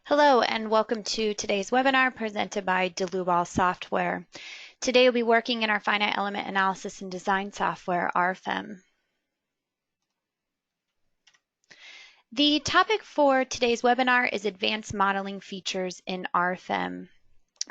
Hello and welcome to today's webinar presented by Dlubal Software. Today we'll be working in our finite element analysis and design software, RFEM. The topic for today's webinar is advanced modeling features in RFEM.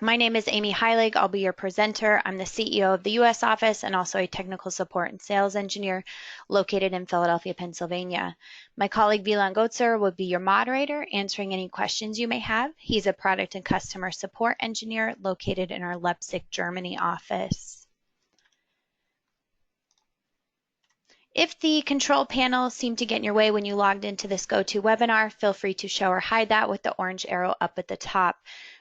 My name is Amy Heilig. I'll be your presenter. I'm the CEO of the U.S. office and also a technical support and sales engineer located in Philadelphia, Pennsylvania. My colleague Wieland Gotzer will be your moderator, answering any questions you may have. He's a product and customer support engineer located in our Leipzig, Germany office. If the control panel seemed to get in your way when you logged into this GoToWebinar, feel free to show or hide that with the orange arrow up at the top.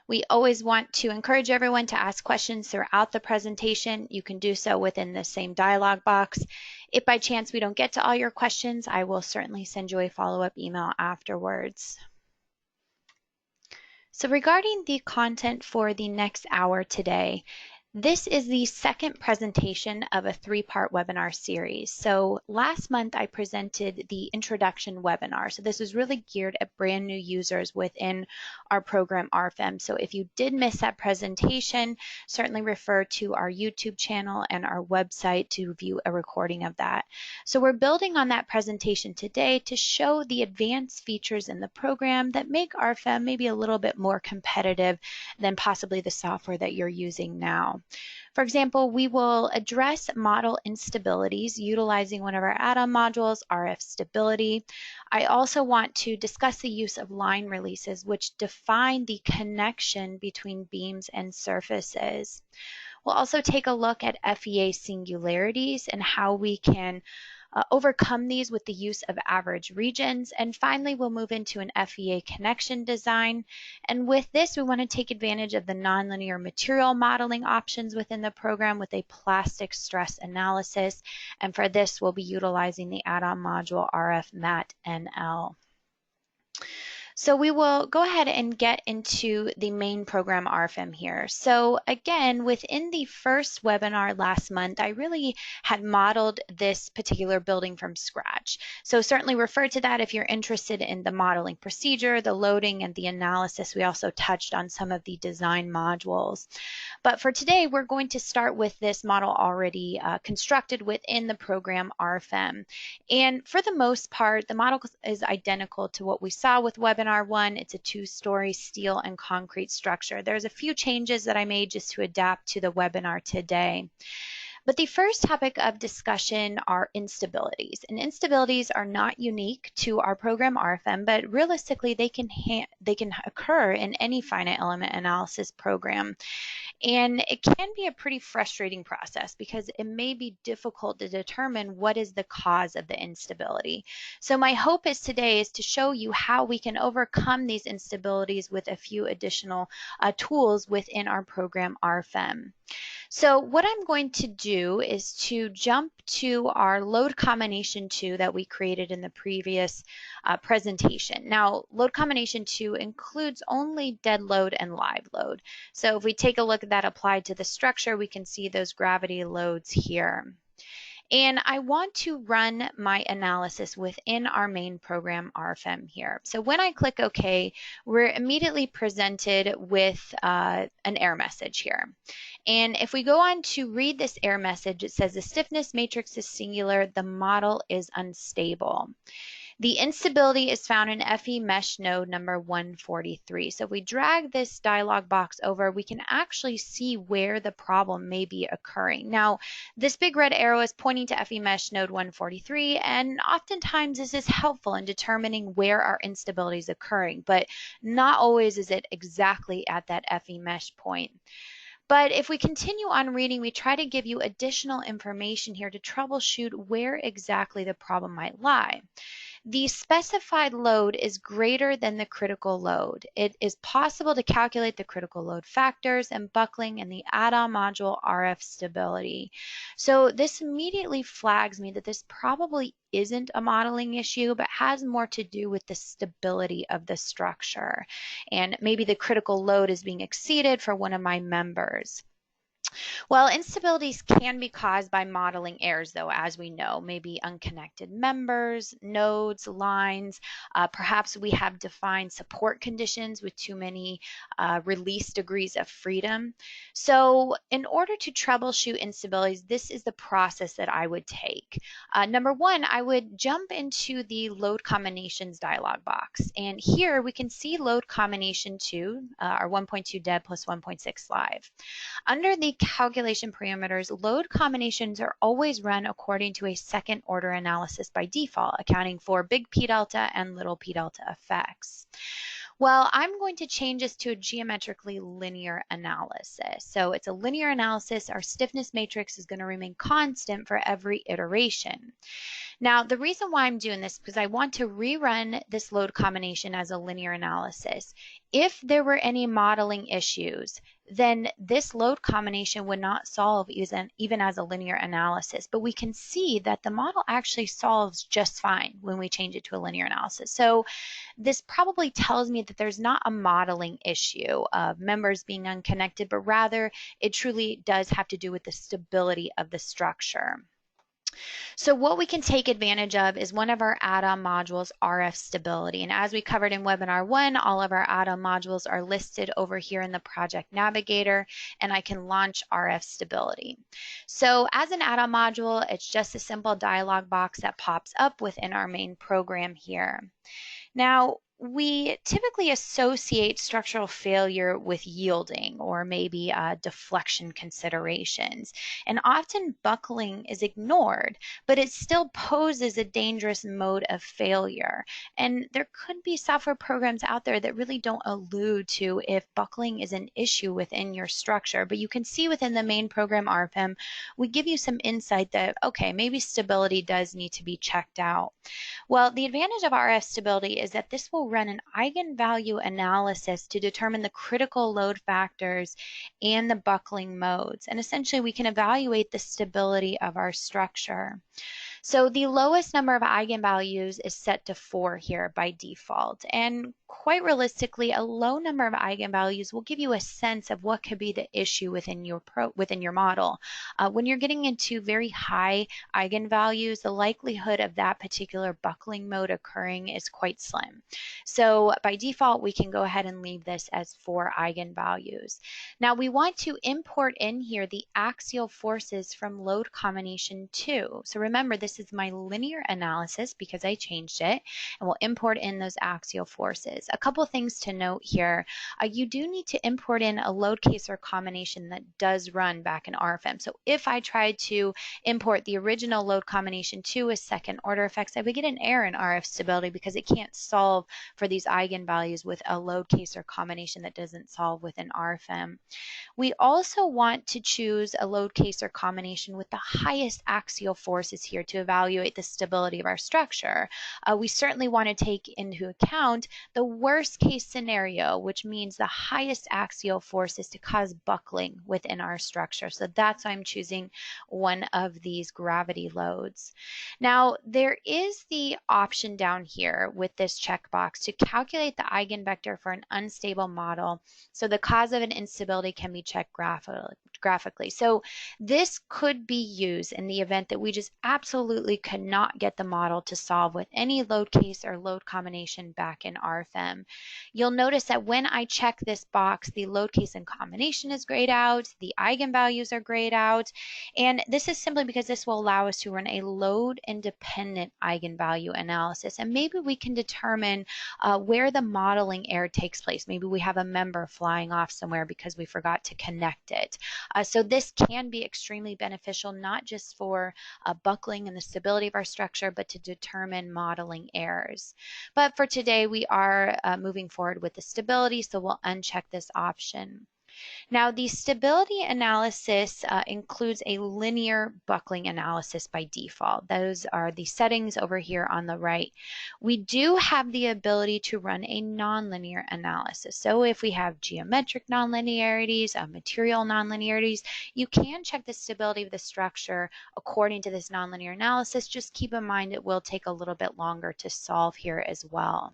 We always want to encourage everyone to ask questions throughout the presentation. You can do so within the same dialog box. If by chance we don't get to all your questions, I will certainly send you a follow-up email afterwards. So regarding the content for the next hour today, this is the second presentation of a three-part webinar series. So last month I presented the introduction webinar. So this is really geared at brand new users within our program RFEM. So if you did miss that presentation, certainly refer to our YouTube channel and our website to view a recording of that. So we're building on that presentation today to show the advanced features in the program that make RFEM maybe a little bit more competitive than possibly the software that you're using now. For example, we will address model instabilities utilizing one of our add-on modules, RF stability. I also want to discuss the use of line releases, which define the connection between beams and surfaces. We'll also take a look at FEA singularities and how we can overcome these with the use of average regions. And finally, we'll move into an FEA connection design. And with this, we want to take advantage of the nonlinear material modeling options within the program with a plastic stress analysis. And for this, we'll be utilizing the add-on module RF Mat NL. So we will go ahead and get into the main program RFEM here. So again, within the first webinar last month, I really had modeled this particular building from scratch. So certainly refer to that if you're interested in the modeling procedure, the loading, and the analysis. We also touched on some of the design modules. But for today, we're going to start with this model already constructed within the program RFEM. And for the most part, the model is identical to what we saw with webinar 1. It's a two-story steel and concrete structure. There's a few changes that I made just to adapt to the webinar today. But the first topic of discussion are instabilities. And instabilities are not unique to our program RFEM, but realistically they can occur in any finite element analysis program. And it can be a pretty frustrating process because it may be difficult to determine what is the cause of the instability. So my hope is today is to show you how we can overcome these instabilities with a few additional tools within our program RFEM. So what I'm going to do is to jump to our load combination 2 that we created in the previous presentation. Now, load combination 2 includes only dead load and live load. So if we take a look at that applied to the structure, we can see those gravity loads here. And I want to run my analysis within our main program RFEM here. So when I click OK, we're immediately presented with an error message here. And if we go on to read this error message, it says the stiffness matrix is singular, the model is unstable. The instability is found in FE mesh node number 143. So if we drag this dialog box over, we can actually see where the problem may be occurring. Now, this big red arrow is pointing to FE mesh node 143, and oftentimes this is helpful in determining where our instability is occurring, but not always is it exactly at that FE mesh point. But if we continue on reading, we try to give you additional information here to troubleshoot where exactly the problem might lie. The specified load is greater than the critical load. It is possible to calculate the critical load factors and buckling in the add-on module RF stability. So this immediately flags me that this probably isn't a modeling issue, but has more to do with the stability of the structure. And maybe the critical load is being exceeded for one of my members. Well, instabilities can be caused by modeling errors, though, as we know, maybe unconnected members, nodes, lines. Perhaps we have defined support conditions with too many release degrees of freedom. So, in order to troubleshoot instabilities, this is the process that I would take. Number one, I would jump into the load combinations dialog box. And here we can see load combination 2, our 1.2 dead plus 1.6 live. Under the calculation parameters, load combinations are always run according to a second order analysis by default, accounting for big P delta and little P delta effects. Well, I'm going to change this to a geometrically linear analysis. So it's a linear analysis. Our stiffness matrix is going to remain constant for every iteration. Now, the reason why I'm doing this is because I want to rerun this load combination as a linear analysis. If there were any modeling issues, then this load combination would not solve even as a linear analysis. But we can see that the model actually solves just fine when we change it to a linear analysis. So this probably tells me that there's not a modeling issue of members being unconnected, but rather it truly does have to do with the stability of the structure. So what we can take advantage of is one of our add-on modules, RF stability. And as we covered in webinar 1, all of our add-on modules are listed over here in the project navigator, and I can launch RF stability. So as an add-on module, it's just a simple dialog box that pops up within our main program here. Now, we typically associate structural failure with yielding or maybe deflection considerations. And often buckling is ignored, but it still poses a dangerous mode of failure. And there could be software programs out there that really don't allude to if buckling is an issue within your structure. But you can see within the main program RFEM, we give you some insight that, okay, maybe stability does need to be checked out. Well, the advantage of RF stability is that this will run an eigenvalue analysis to determine the critical load factors and the buckling modes. And essentially, we can evaluate the stability of our structure. So the lowest number of eigenvalues is set to 4 here by default. And quite realistically, a low number of eigenvalues will give you a sense of what could be the issue within your model. When you're getting into very high eigenvalues, the likelihood of that particular buckling mode occurring is quite slim. So by default, we can go ahead and leave this as 4 eigenvalues. Now we want to import in here the axial forces from load combination 2. So remember, this is my linear analysis because I changed it, and we'll import in those axial forces. A couple things to note here. You do need to import in a load case or combination that does run back in RFEM. So if I tried to import the original load combination 2 as second order effects, I would get an error in RF stability because it can't solve for these eigenvalues with a load case or combination that doesn't solve within RFEM. We also want to choose a load case or combination with the highest axial forces here to evaluate the stability of our structure. We certainly want to take into account the worst case scenario, which means the highest axial forces to cause buckling within our structure. So that's why I'm choosing one of these gravity loads. Now, there is the option down here with this checkbox to calculate the eigenvector for an unstable model, so the cause of an instability can be checked graphically. So this could be used in the event that we just absolutely could not get the model to solve with any load case or load combination back in RFEM. You'll notice that when I check this box, the load case and combination is grayed out, the eigenvalues are grayed out, and this is simply because this will allow us to run a load independent eigenvalue analysis, and maybe we can determine where the modeling error takes place. Maybe we have a member flying off somewhere because we forgot to connect it. So this can be extremely beneficial, not just for buckling and the stability of our structure, but to determine modeling errors. But for today, we are moving forward with the stability, so we'll uncheck this option. Now, the stability analysis includes a linear buckling analysis by default. Those are the settings over here on the right. We do have the ability to run a nonlinear analysis. So if we have geometric nonlinearities, material nonlinearities, you can check the stability of the structure according to this nonlinear analysis. Just keep in mind it will take a little bit longer to solve here as well.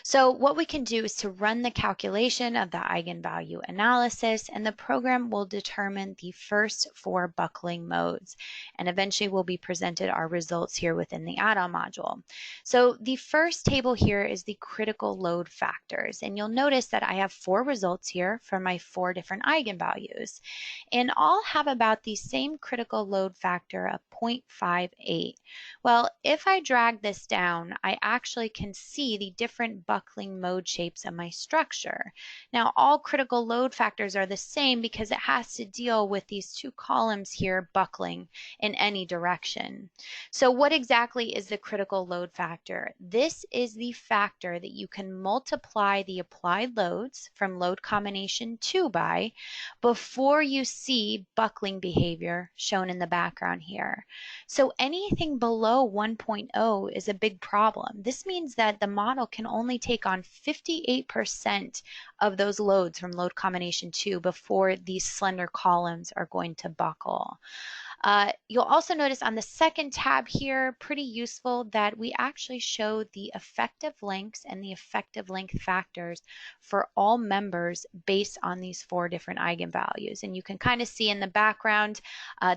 So what we can do is to run the calculation of the eigenvalue analysis, and the program will determine the first 4 buckling modes, and eventually we'll be presented our results here within the add-on module. So the first table here is the critical load factors, and you'll notice that I have 4 results here from my 4 different eigenvalues, and all have about the same critical load factor of 0.58. Well, if I drag this down, I actually can see the different buckling mode shapes of my structure. Now, all critical load factors are the same because it has to deal with these 2 columns here buckling in any direction. So what exactly is the critical load factor? This is the factor that you can multiply the applied loads from load combination 2 by before you see buckling behavior shown in the background here. So anything below 1.0 is a big problem. This means that the model can only take on 58% of those loads from load combination 2 before these slender columns are going to buckle. You'll also notice on the second tab here, pretty useful, that we actually show the effective lengths and the effective length factors for all members based on these 4 different eigenvalues. And you can kind of see in the background,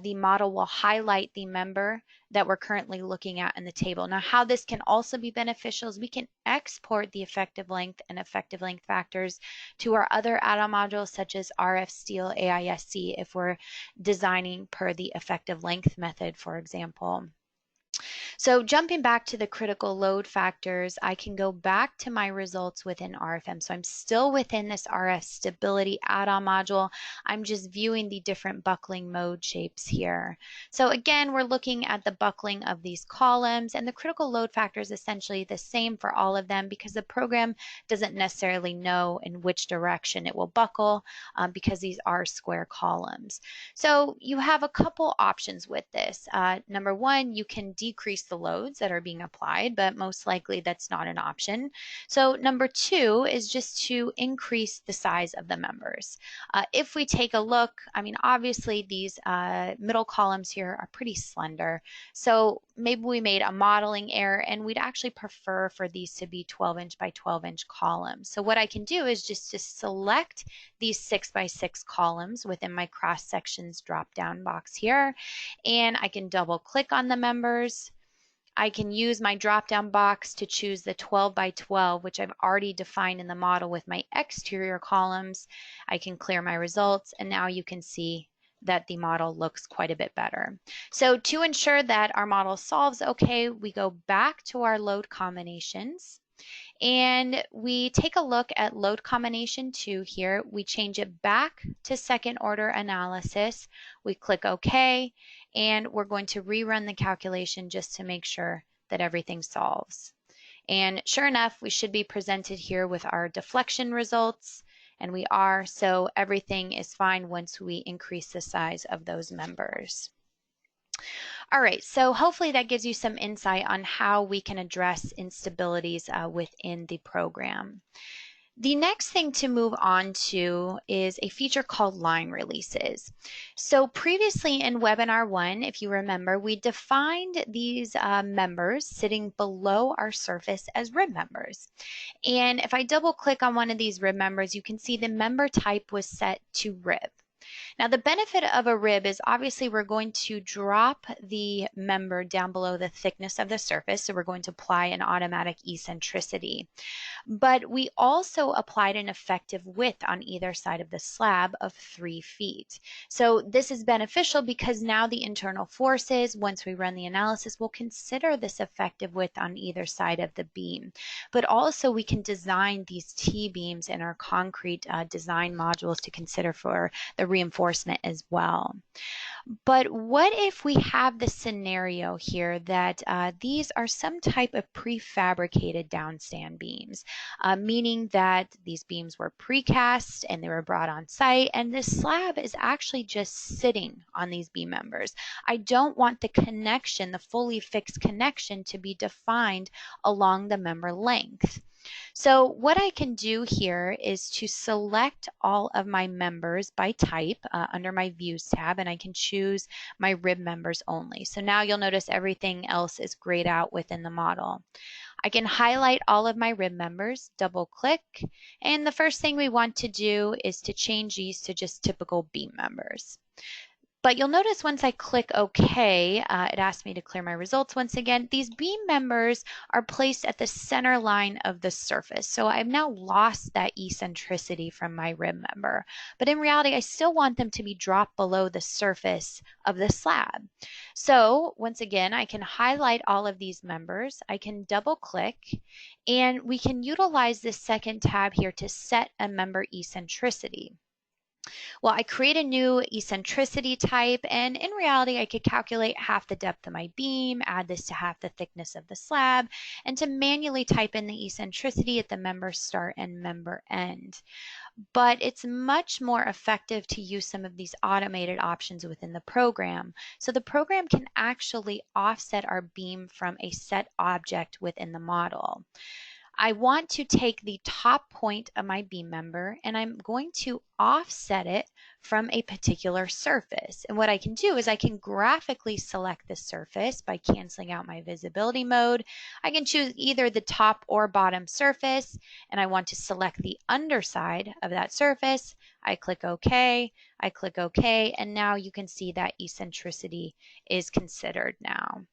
the model will highlight the member that we're currently looking at in the table. Now, how this can also be beneficial is we can export the effective length and effective length factors to our other add-on modules such as RF Steel AISC if we're designing per the effective length method, for example. So jumping back to the critical load factors, I can go back to my results within RFM. So I'm still within this RF stability add-on module. I'm just viewing the different buckling mode shapes here. So again, we're looking at the buckling of these columns, and the critical load factor is essentially the same for all of them because the program doesn't necessarily know in which direction it will buckle because these are square columns. So you have a couple options with this. Number one, you can decrease the loads that are being applied, but most likely that's not an option. So number 2 is just to increase the size of the members. If we take a look, I mean, obviously these middle columns here are pretty slender. So maybe we made a modeling error and we'd actually prefer for these to be 12-inch by 12-inch columns. So what I can do is just to select these 6x6 columns within my cross sections drop down box here, and I can double click on the members. I can use my drop-down box to choose the 12 by 12, which I've already defined in the model with my exterior columns. I can clear my results, and now you can see that the model looks quite a bit better. So to ensure that our model solves okay, we go back to our load combinations, and we take a look at load combination 2 here. We change it back to second order analysis. We click OK, and we're going to rerun the calculation just to make sure that everything solves. And sure enough, we should be presented here with our deflection results, and we are, so everything is fine once we increase the size of those members. All right, so hopefully that gives you some insight on how we can address instabilities within the program. The next thing to move on to is a feature called line releases. So previously in webinar 1, if you remember, we defined these members sitting below our surface as rib members. And if I double click on one of these rib members, you can see the member type was set to rib. Now the benefit of a rib is obviously we're going to drop the member down below the thickness of the surface, so we're going to apply an automatic eccentricity. But we also applied an effective width on either side of the slab of 3 feet. So this is beneficial because now the internal forces, once we run the analysis, will consider this effective width on either side of the beam. But also we can design these T-beams in our concrete design modules to consider for the reinforcement as well. But what if we have the scenario here that these are some type of prefabricated downstand beams, meaning that these beams were precast and they were brought on site, and this slab is actually just sitting on these beam members. I don't want the connection, the fully fixed connection, to be defined along the member length. So what I can do here is to select all of my members by type under my Views tab, and I can choose my rib members only. So now you'll notice everything else is grayed out within the model. I can highlight all of my rib members, double click, and the first thing we want to do is to change these to just typical beam members. But you'll notice once I click OK, it asks me to clear my results once again. These beam members are placed at the center line of the surface. So I've now lost that eccentricity from my rib member. But in reality, I still want them to be dropped below the surface of the slab. So once again, I can highlight all of these members. I can double click, and we can utilize this second tab here to set a member eccentricity. Well, I create a new eccentricity type, and in reality, I could calculate half the depth of my beam, add this to half the thickness of the slab, and to manually type in the eccentricity at the member start and member end. But it's much more effective to use some of these automated options within the program. So the program can actually offset our beam from a set object within the model. I want to take the top point of my beam member and I'm going to offset it from a particular surface. And what I can do is I can graphically select the surface by canceling out my visibility mode. I can choose either the top or bottom surface, and I want to select the underside of that surface. I click OK, and now you can see that eccentricity is considered now.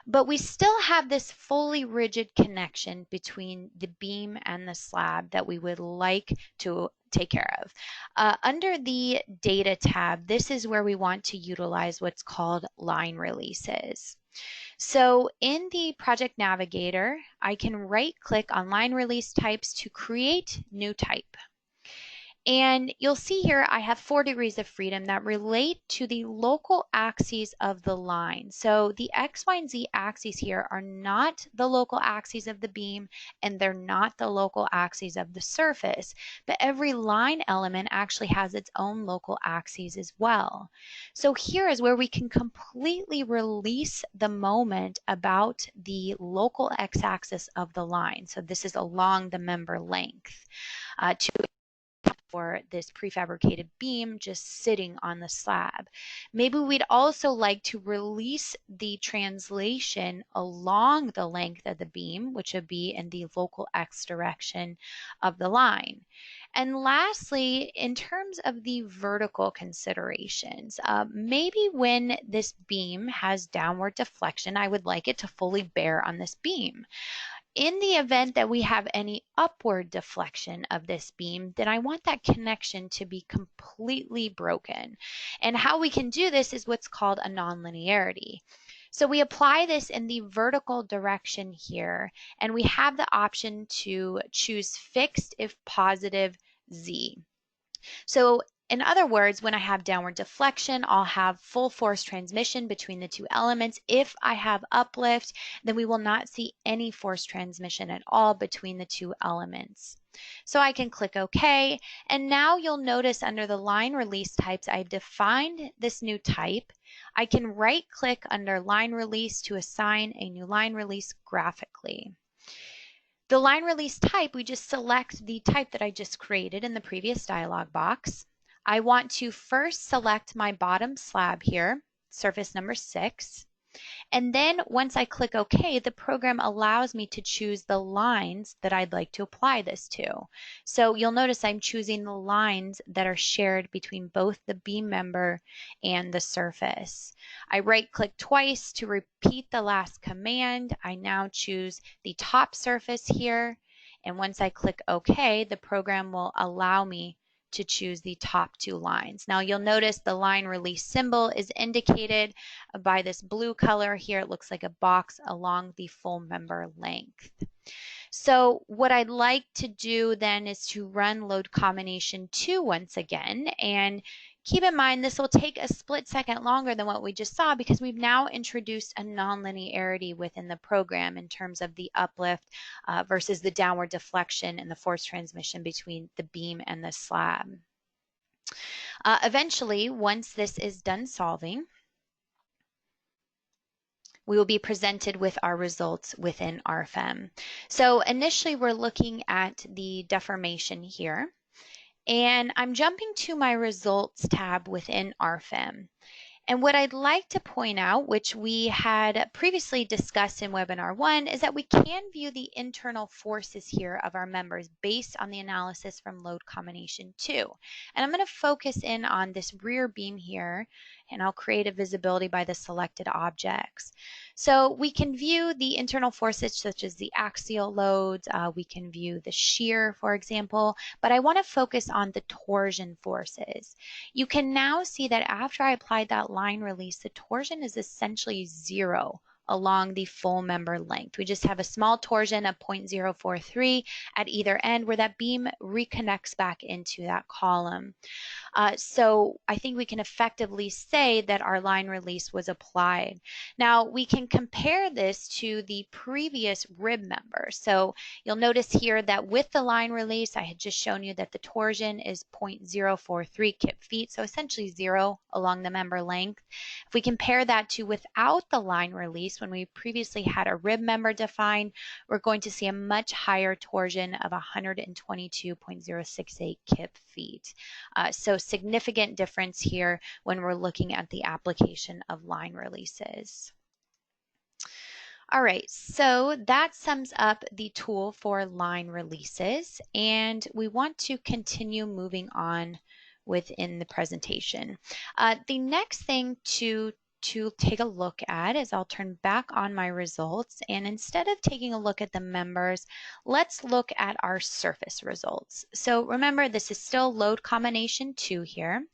But we still have this fully rigid connection between the beam and the slab that we would like to take care of. Under the Data tab, this is where we want to utilize what's called line releases. So in the Project Navigator, I can right-click on line release types to create new type. And you'll see here I have 4 degrees of freedom that relate to the local axes of the line. So the X, Y, and Z axes here are not the local axes of the beam, and they're not the local axes of the surface. But every line element actually has its own local axes as well. So here is where we can completely release the moment about the local x-axis of the line. So this is along the member length. To for this prefabricated beam just sitting on the slab. Maybe we'd also like to release the translation along the length of the beam, which would be in the local x direction of the line. And lastly, in terms of the vertical considerations, maybe when this beam has downward deflection, I would like it to fully bear on this beam. In the event that we have any upward deflection of this beam, then I want that connection to be completely broken. And how we can do this is what's called a non-linearity. So we apply this in the vertical direction here, and we have the option to choose fixed if positive Z. So in other words, when I have downward deflection, I'll have full force transmission between the two elements. If I have uplift, then we will not see any force transmission at all between the two elements. So I can click OK, and now you'll notice under the line release types, I've defined this new type. I can right-click under line release to assign a new line release graphically. The line release type, we just select the type that I just created in the previous dialog box. I want to first select my bottom slab here, surface number 6. And then once I click OK, the program allows me to choose the lines that I'd like to apply this to. So you'll notice I'm choosing the lines that are shared between both the beam member and the surface. I right-click twice to repeat the last command. I now choose the top surface here. And once I click OK, the program will allow me to choose the top 2 lines. Now you'll notice the line release symbol is indicated by this blue color here. It looks like a box along the full member length. So what I'd like to do then is to run load combination 2 once again, and keep in mind this will take a split second longer than what we just saw because we've now introduced a non-linearity within the program in terms of the uplift versus the downward deflection and the force transmission between the beam and the slab. Eventually, once this is done solving, we will be presented with our results within RFEM. So initially we're looking at the deformation here. And I'm jumping to my results tab within RFEM. And what I'd like to point out, which we had previously discussed in webinar 1, is that we can view the internal forces here of our members based on the analysis from load combination 2. And I'm going to focus in on this rear beam here, and I'll create a visibility by the selected objects. So we can view the internal forces such as the axial loads, we can view the shear, for example, but I want to focus on the torsion forces. You can now see that after I applied that line release, the torsion is essentially 0 along the full member length. We just have a small torsion of 0.043 at either end where that beam reconnects back into that column. So I think we can effectively say that our line release was applied. Now we can compare this to the previous rib member. So you'll notice here that with the line release, I had just shown you that the torsion is 0.043 kip feet, so essentially 0 along the member length. If we compare that to without the line release, when we previously had a rib member defined, we're going to see a much higher torsion of 122.068 kip feet. So significant difference here when we're looking at the application of line releases. All right, so that sums up the tool for line releases, and we want to continue moving on within the presentation. The next thing to take a look at is I'll turn back on my results, and instead of taking a look at the members, let's look at our surface results. So remember, this is still load combination 2 here,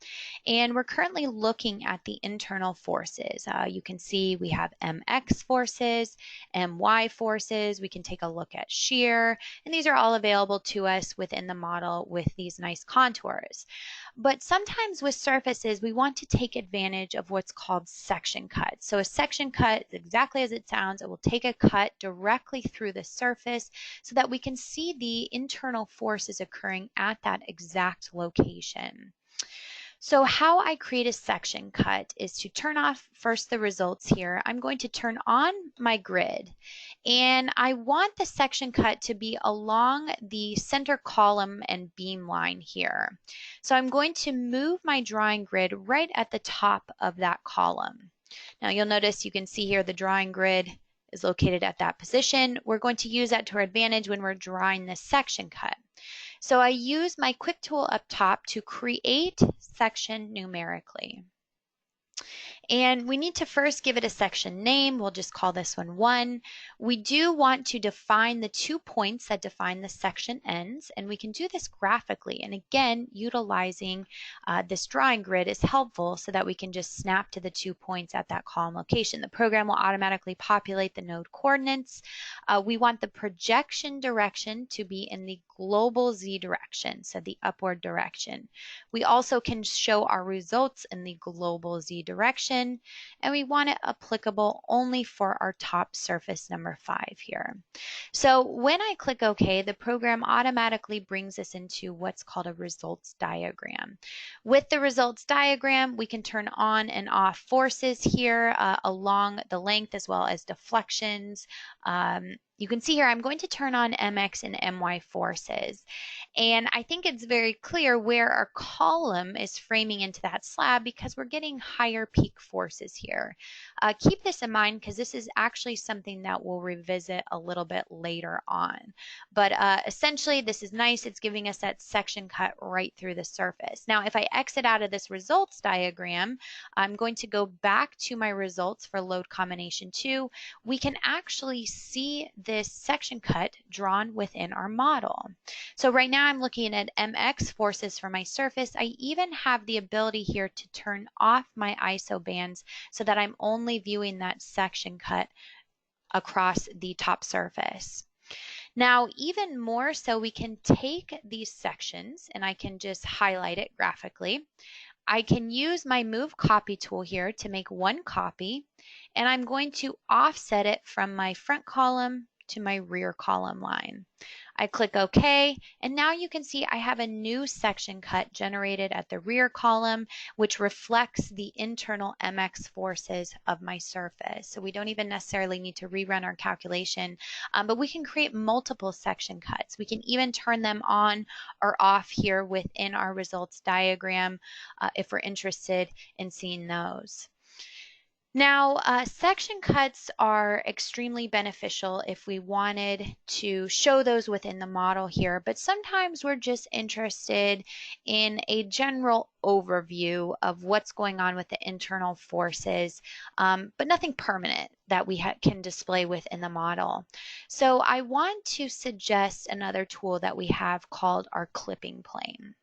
and we're currently looking at the internal forces. You can see we have MX forces, MY forces, we can take a look at shear, and these are all available to us within the model with these nice contours. But sometimes with surfaces, we want to take advantage of what's called section cut. So a section cut, exactly as it sounds, it will take a cut directly through the surface so that we can see the internal forces occurring at that exact location. So how I create a section cut is to turn off first the results here. I'm going to turn on my grid, and I want the section cut to be along the center column and beam line here. So I'm going to move my drawing grid right at the top of that column. Now you'll notice, you can see here the drawing grid is located at that position. We're going to use that to our advantage when we're drawing this section cut. So I use my quick tool up top to create section numerically. And we need to first give it a section name. We'll just call this one 1. We do want to define the 2 points that define the section ends, and we can do this graphically. And again, utilizing this drawing grid is helpful so that we can just snap to the 2 points at that column location. The program will automatically populate the node coordinates. We want the projection direction to be in the global Z direction, so the upward direction. We also can show our results in the global Z direction, and we want it applicable only for our top surface number 5 here. So when I click OK, the program automatically brings us into what's called a results diagram. With the results diagram, we can turn on and off forces here along the length, as well as deflections. You can see here I'm going to turn on MX and MY forces, and I think it's very clear where our column is framing into that slab because we're getting higher peak forces here. Keep this in mind because this is actually something that we'll revisit a little bit later on. But essentially this is nice. It's giving us that section cut right through the surface. Now if I exit out of this results diagram, I'm going to go back to my results for load combination 2. We can actually see this section cut drawn within our model. So right now I'm looking at MX forces for my surface. I even have the ability here to turn off my ISO bands so that I'm only viewing that section cut across the top surface. Now, even more so, we can take these sections and I can just highlight it graphically. I can use my move copy tool here to make one copy, and I'm going to offset it from my front column to my rear column line. I click OK, and now you can see I have a new section cut generated at the rear column, which reflects the internal MX forces of my surface. So we don't even necessarily need to rerun our calculation, but we can create multiple section cuts. We can even turn them on or off here within our results diagram if we're interested in seeing those. Now, section cuts are extremely beneficial if we wanted to show those within the model here, but sometimes we're just interested in a general overview of what's going on with the internal forces, but nothing permanent that we can display within the model. So I want to suggest another tool that we have called our clipping plane.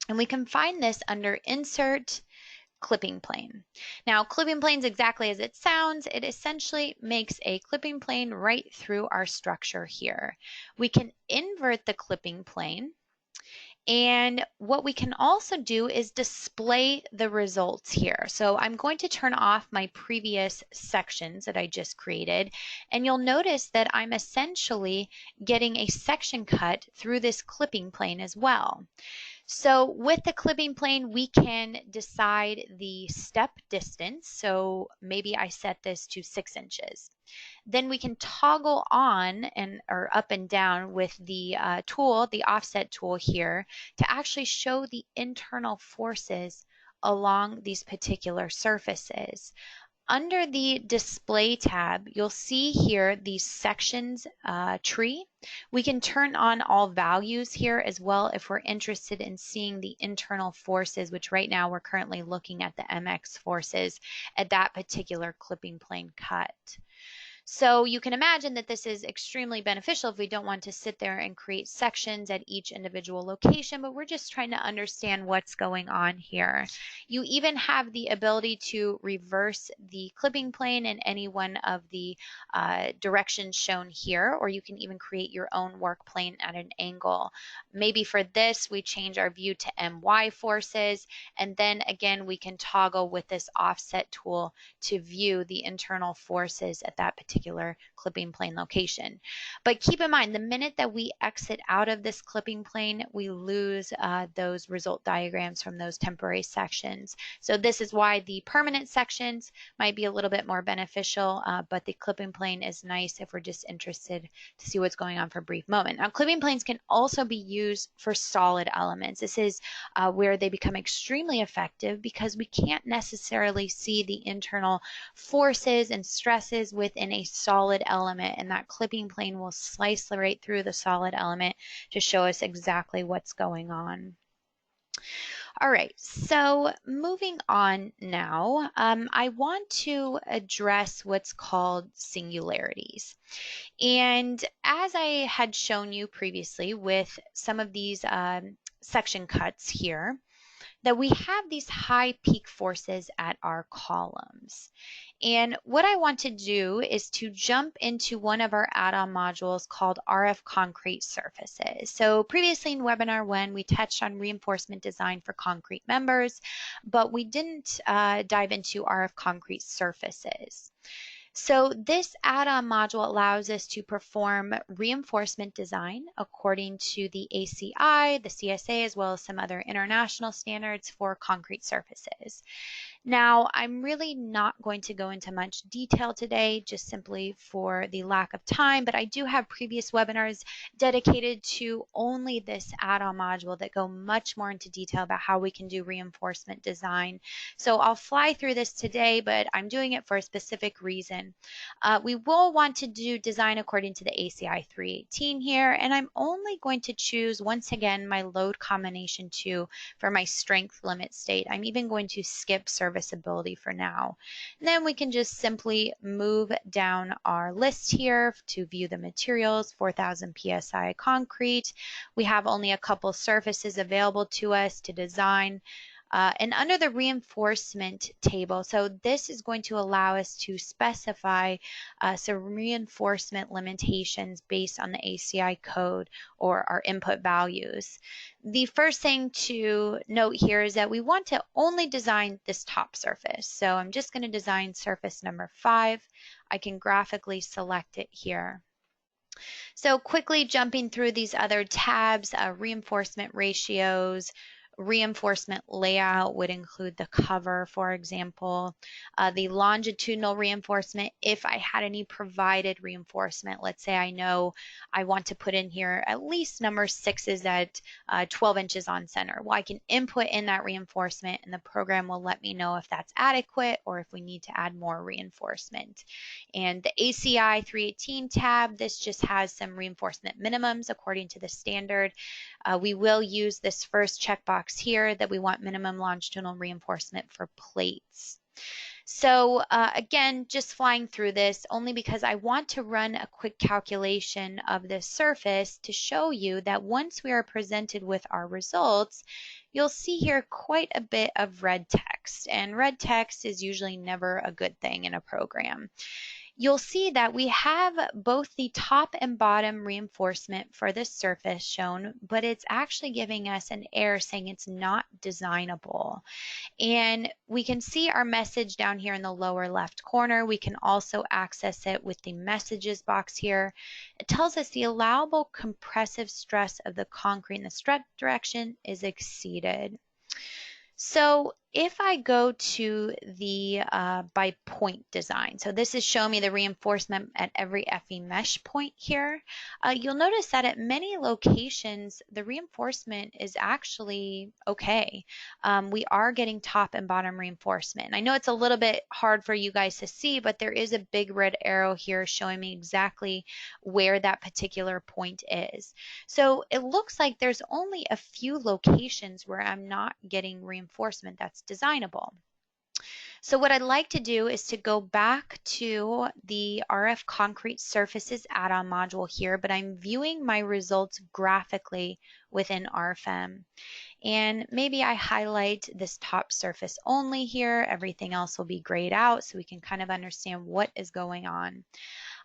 And we can find this under Insert, Clipping plane. Now, clipping plane is exactly as it sounds. It essentially makes a clipping plane right through our structure here. We can invert the clipping plane, and what we can also do is display the results here. So I'm going to turn off my previous sections that I just created, and you'll notice that I'm essentially getting a section cut through this clipping plane as well. So with the clipping plane, we can decide the step distance. So maybe I set this to 6 inches. Then we can toggle on or up and down with the tool, the offset tool here, to actually show the internal forces along these particular surfaces. Under the Display tab, you'll see here the sections tree. We can turn on all values here as well if we're interested in seeing the internal forces, which right now we're currently looking at the MX forces at that particular clipping plane cut. So you can imagine that this is extremely beneficial if we don't want to sit there and create sections at each individual location, but we're just trying to understand what's going on here. You even have the ability to reverse the clipping plane in any one of the directions shown here, or you can even create your own work plane at an angle. Maybe for this, we change our view to MY forces, and then again, we can toggle with this offset tool to view the internal forces at that particular clipping plane location. But keep in mind, the minute that we exit out of this clipping plane, we lose those result diagrams from those temporary sections. So this is why the permanent sections might be a little bit more beneficial, but the clipping plane is nice if we're just interested to see what's going on for a brief moment. Now, clipping planes can also be used for solid elements. This is where they become extremely effective because we can't necessarily see the internal forces and stresses within a solid element, and that clipping plane will slice right through the solid element to show us exactly what's going on. All right, so moving on now, I want to address what's called singularities. And as I had shown you previously with some of these section cuts here, that we have these high peak forces at our columns. And what I want to do is to jump into one of our add-on modules called RF concrete surfaces. So previously in webinar 1, we touched on reinforcement design for concrete members, but we didn't dive into RF concrete surfaces. So this add-on module allows us to perform reinforcement design according to the ACI, the CSA, as well as some other international standards for concrete surfaces. Now, I'm really not going to go into much detail today, just simply for the lack of time, but I do have previous webinars dedicated to only this add-on module that go much more into detail about how we can do reinforcement design. So I'll fly through this today, but I'm doing it for a specific reason. We will want to do design according to the ACI 318 here, and I'm only going to choose, once again, my load combination 2 for my strength limit state. I'm even going to skip serviceability for now. And then we can just simply move down our list here to view the materials, 4,000 PSI concrete. We have only a couple surfaces available to us to design. And under the reinforcement table, so this is going to allow us to specify some reinforcement limitations based on the ACI code or our input values. The first thing to note here is that we want to only design this top surface. So I'm just going to design surface number 5. I can graphically select it here. So quickly jumping through these other tabs, reinforcement ratios, Reinforcement layout would include the cover, for example. The longitudinal reinforcement, if I had any provided reinforcement, let's say I know I want to put in here at least number 6 is at 12 inches on center. Well, I can input in that reinforcement and the program will let me know if that's adequate or if we need to add more reinforcement. And the ACI 318 tab, this just has some reinforcement minimums according to the standard. We will use this first checkbox here that we want minimum longitudinal reinforcement for plates. So again, just flying through this only because I want to run a quick calculation of this surface to show you that once we are presented with our results, you'll see here quite a bit of red text, and red text is usually never a good thing in a program. You'll see that we have both the top and bottom reinforcement for this surface shown, but it's actually giving us an error saying it's not designable. And we can see our message down here in the lower left corner. We can also access it with the messages box here. It tells us the allowable compressive stress of the concrete in the strut direction is exceeded. So if I go to the by point design, so this is showing me the reinforcement at every FE mesh point here, you'll notice that at many locations, the reinforcement is actually okay. We are getting top and bottom reinforcement. I know it's a little bit hard for you guys to see, but there is a big red arrow here showing me exactly where that particular point is. So it looks like there's only a few locations where I'm not getting reinforcement that's designable. So what I'd like to do is to go back to the RF Concrete Surfaces add-on module here, but I'm viewing my results graphically within RFEM. And maybe I highlight this top surface only here. Everything else will be grayed out so we can kind of understand what is going on.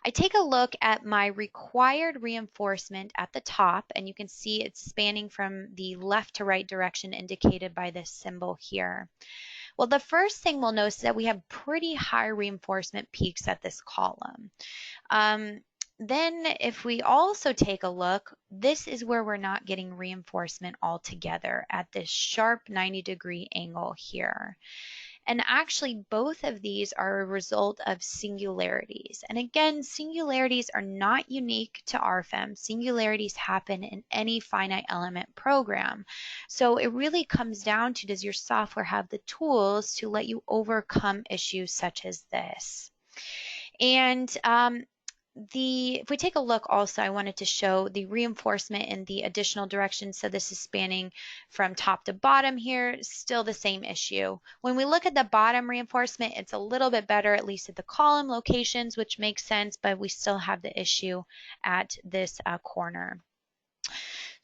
I take a look at my required reinforcement at the top, and you can see it's spanning from the left to right direction indicated by this symbol here. Well, the first thing we'll notice is that we have pretty high reinforcement peaks at this column. Then if we also take a look, this is where we're not getting reinforcement altogether at this sharp 90-degree angle here. And actually, both of these are a result of singularities. And again, singularities are not unique to RFEM. Singularities happen in any finite element program. So it really comes down to, does your software have the tools to let you overcome issues such as this? And if we take a look also, I wanted to show the reinforcement in the additional direction. So this is spanning from top to bottom here, still the same issue. When we look at the bottom reinforcement, it's a little bit better, at least at the column locations, which makes sense, but we still have the issue at this corner.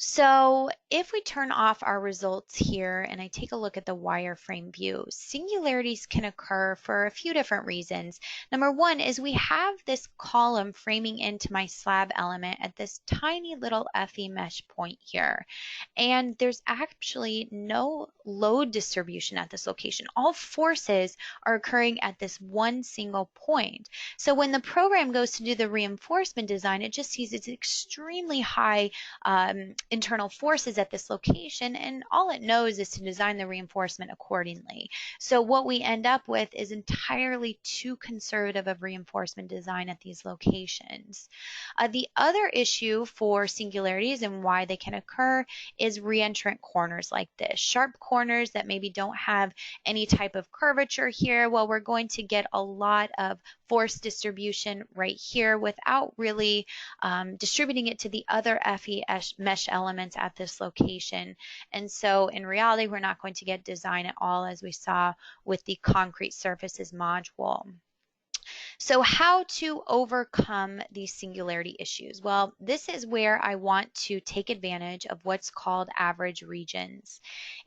So if we turn off our results here and I take a look at the wireframe view, singularities can occur for a few different reasons. Number one is we have this column framing into my slab element at this tiny little FE mesh point here. And there's actually no load distribution at this location. All forces are occurring at this one single point. So when the program goes to do the reinforcement design, it just sees it's extremely high internal forces at this location, and all it knows is to design the reinforcement accordingly. So what we end up with is entirely too conservative of reinforcement design at these locations. The other issue for singularities and why they can occur is reentrant corners like this. Sharp corners that maybe don't have any type of curvature here. Well, we're going to get a lot of force distribution right here without really distributing it to the other FE mesh elements at this location. And so in reality, we're not going to get design at all, as we saw with the concrete surfaces module. So how to overcome these singularity issues? Well, this is where I want to take advantage of what's called average regions.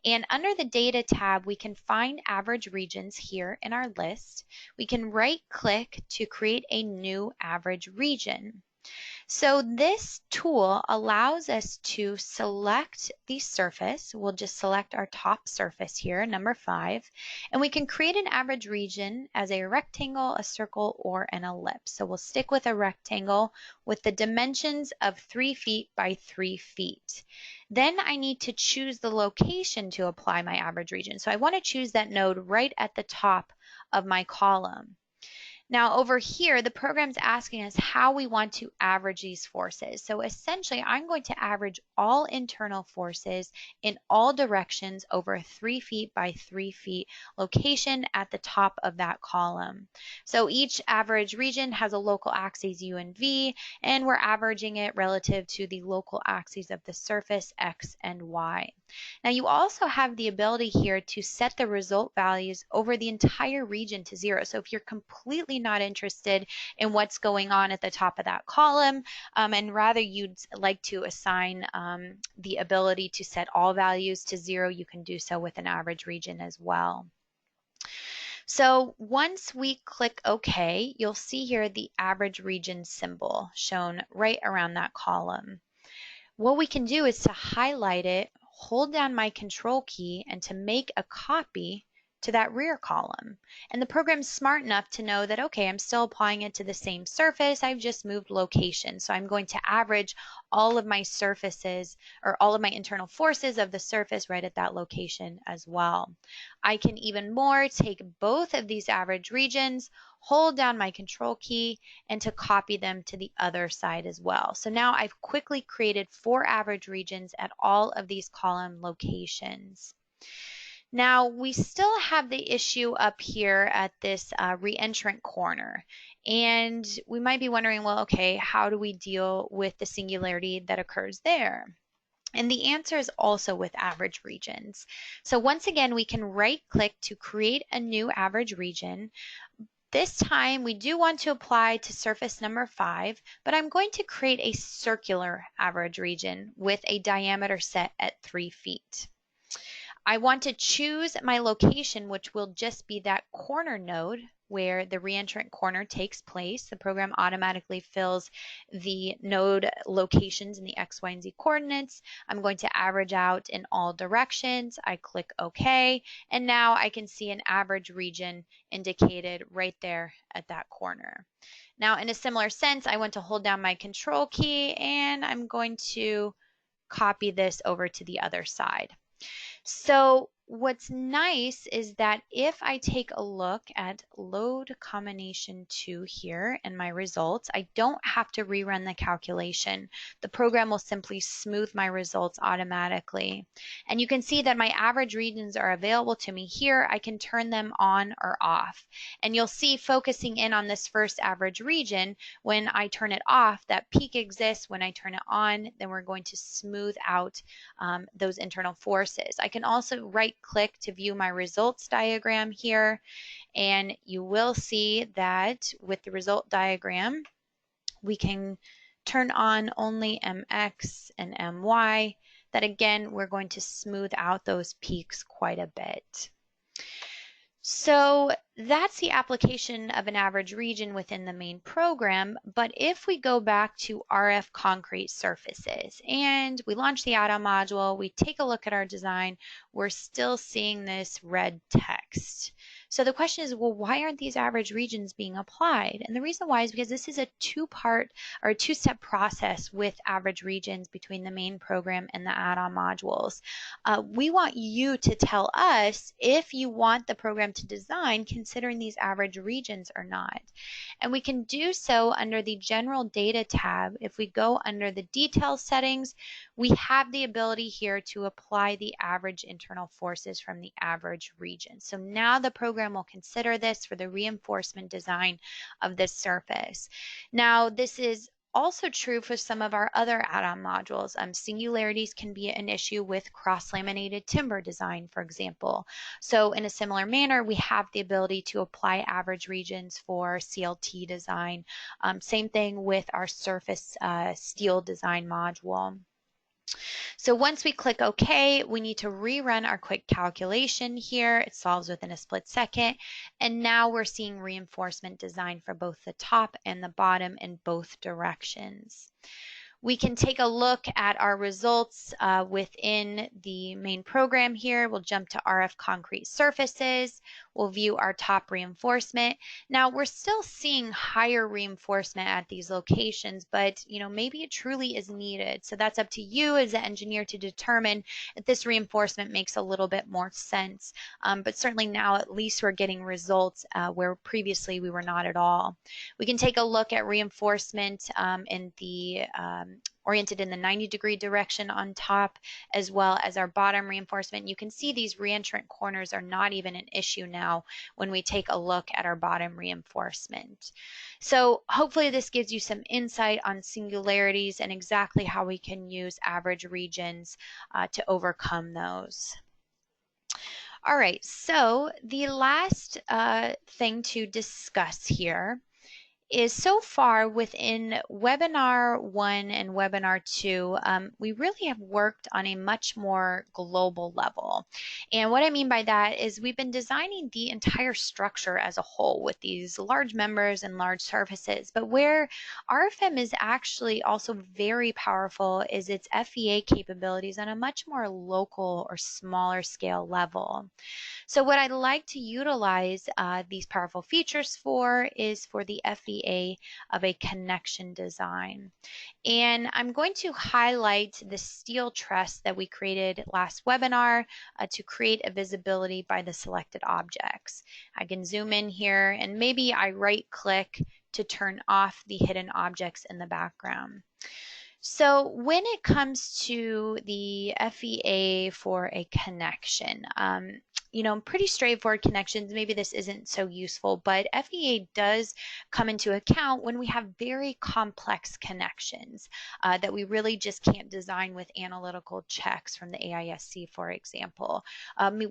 And under the data tab, we can find average regions here in our list. We can right click to create a new average region. So this tool allows us to select the surface. We'll just select our top surface here, number 5, and we can create an average region as a rectangle, a circle, or an ellipse. So we'll stick with a rectangle with the dimensions of 3 feet by 3 feet. Then I need to choose the location to apply my average region. So I want to choose that node right at the top of my column. Now over here, the program's asking us how we want to average these forces. So essentially, I'm going to average all internal forces in all directions over 3 feet by 3 feet location at the top of that column. So each average region has a local axis U and V, and we're averaging it relative to the local axes of the surface X and Y. Now you also have the ability here to set the result values over the entire region to 0. So if you're completely not interested in what's going on at the top of that column, and rather you'd like to assign the ability to set all values to 0, you can do so with an average region as well. So once we click OK, you'll see here the average region symbol shown right around that column. What we can do is to highlight it, hold down my control key, and to make a copy to that rear column. And the program's smart enough to know that, okay, I'm still applying it to the same surface, I've just moved location. So I'm going to average all of my surfaces, or all of my internal forces of the surface right at that location as well. I can even more take both of these average regions, hold down my control key, and to copy them to the other side as well. So now I've quickly created 4 average regions at all of these column locations. Now we still have the issue up here at this reentrant corner, and we might be wondering, well, okay, how do we deal with the singularity that occurs there? And the answer is also with average regions. So once again, we can right-click to create a new average region. This time we do want to apply to surface number 5, but I'm going to create a circular average region with a diameter set at 3 feet. I want to choose my location, which will just be that corner node where the reentrant corner takes place. The program automatically fills the node locations in the X, Y, and Z coordinates. I'm going to average out in all directions. I click OK, and now I can see an average region indicated right there at that corner. Now, in a similar sense, I want to hold down my control key, and I'm going to copy this over to the other side. So what's nice is that if I take a look at load combination 2 here in my results, I don't have to rerun the calculation. The program will simply smooth my results automatically. And you can see that my average regions are available to me here. I can turn them on or off. And you'll see, focusing in on this first average region, when I turn it off, that peak exists. When I turn it on, then we're going to smooth out those internal forces. I can also right-click to view my results diagram here, and you will see that with the result diagram, we can turn on only MX and MY. That again, we're going to smooth out those peaks quite a bit. So that's the application of an average region within the main program. But if we go back to RF concrete surfaces and we launch the add-on module, we take a look at our design, we're still seeing this red text. So the question is, well, why aren't these average regions being applied? And the reason why is because this is a two-part or a two-step process with average regions between the main program and the add-on modules. We want you to tell us if you want the program to design considering these average regions or not. And we can do so under the General Data tab. If we go under the Details settings, we have the ability here to apply the average internal forces from the average region. So now the program will consider this for the reinforcement design of this surface. Now, this is also true for some of our other add-on modules. Singularities can be an issue with cross-laminated timber design, for example. So in a similar manner, we have the ability to apply average regions for CLT design. Same thing with our surface steel design module. So once we click OK, we need to rerun our quick calculation here. It solves within a split second. And now we're seeing reinforcement design for both the top and the bottom in both directions. We can take a look at our results within the main program here. We'll jump to RF concrete surfaces. We'll view our top reinforcement. Now we're still seeing higher reinforcement at these locations, but maybe it truly is needed. So that's up to you as an engineer to determine if this reinforcement makes a little bit more sense. But certainly now at least we're getting results where previously we were not at all. We can take a look at reinforcement in the oriented in the 90-degree direction on top, as well as our bottom reinforcement. You can see these reentrant corners are not even an issue now when we take a look at our bottom reinforcement. So hopefully this gives you some insight on singularities and exactly how we can use average regions to overcome those. All right, so the last thing to discuss here is so far within webinar 1 and webinar 2, we really have worked on a much more global level. And what I mean by that is we've been designing the entire structure as a whole with these large members and large surfaces. But where RFEM is actually also very powerful is its FEA capabilities on a much more local or smaller scale level. So what I'd like to utilize these powerful features for is for the FEA of a connection design. And I'm going to highlight the steel truss that we created last webinar to create a visibility by the selected objects. I can zoom in here and maybe I right click to turn off the hidden objects in the background. So when it comes to the FEA for a connection, pretty straightforward connections, maybe this isn't so useful, but FEA does come into account when we have very complex connections that we really just can't design with analytical checks from the AISC, for example.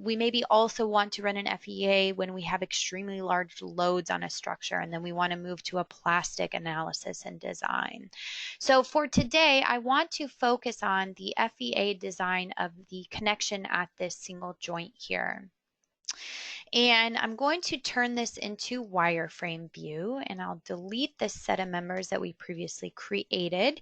We maybe also want to run an FEA when we have extremely large loads on a structure and then we want to move to a plastic analysis and design. So for today, I want to focus on the FEA design of the connection at this single joint here. And I'm going to turn this into wireframe view, and I'll delete this set of members that we previously created.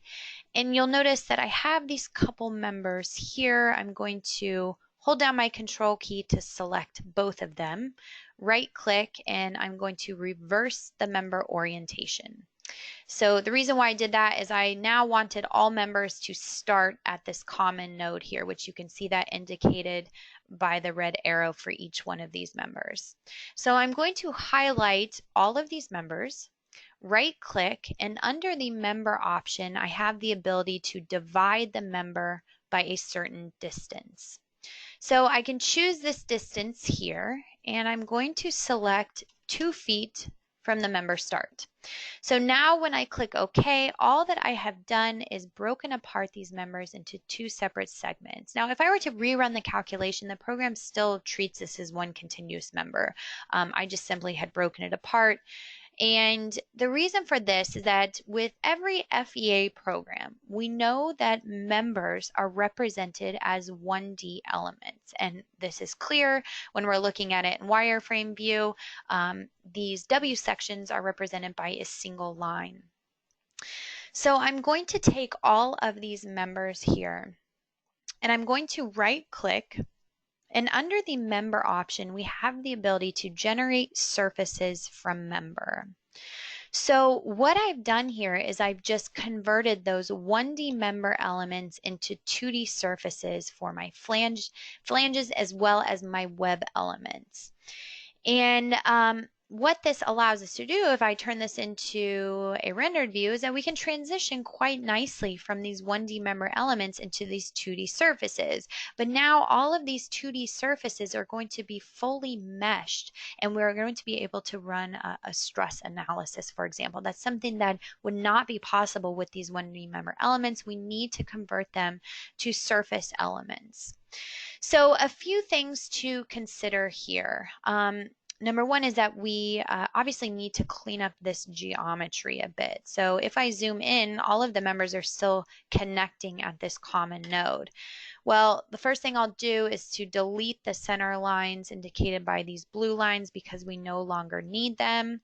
And you'll notice that I have these couple members here. I'm going to hold down my control key to select both of them, right click, and I'm going to reverse the member orientation. So the reason why I did that is I now wanted all members to start at this common node here, which you can see that indicated by the red arrow for each one of these members. So I'm going to highlight all of these members, right click, and under the member option, I have the ability to divide the member by a certain distance. So I can choose this distance here, and I'm going to select 2 feet from the member start. So now when I click OK, all that I have done is broken apart these members into 2 separate segments. Now, if I were to rerun the calculation, the program still treats this as one continuous member. I just simply had broken it apart. And the reason for this is that with every FEA program, we know that members are represented as 1D elements. And this is clear when we're looking at it in wireframe view. These W sections are represented by a single line. So I'm going to take all of these members here, and I'm going to right click. And under the member option, we have the ability to generate surfaces from member. So what I've done here is I've just converted those 1D member elements into 2D surfaces for my flanges as well as my web elements. And what this allows us to do, if I turn this into a rendered view, is that we can transition quite nicely from these 1D member elements into these 2D surfaces. But now all of these 2D surfaces are going to be fully meshed, and we're going to be able to run a stress analysis, for example. That's something that would not be possible with these 1D member elements. We need to convert them to surface elements. So a few things to consider here. Number one is that we obviously need to clean up this geometry a bit. So if I zoom in, all of the members are still connecting at this common node. Well, the first thing I'll do is to delete the center lines indicated by these blue lines because we no longer need them.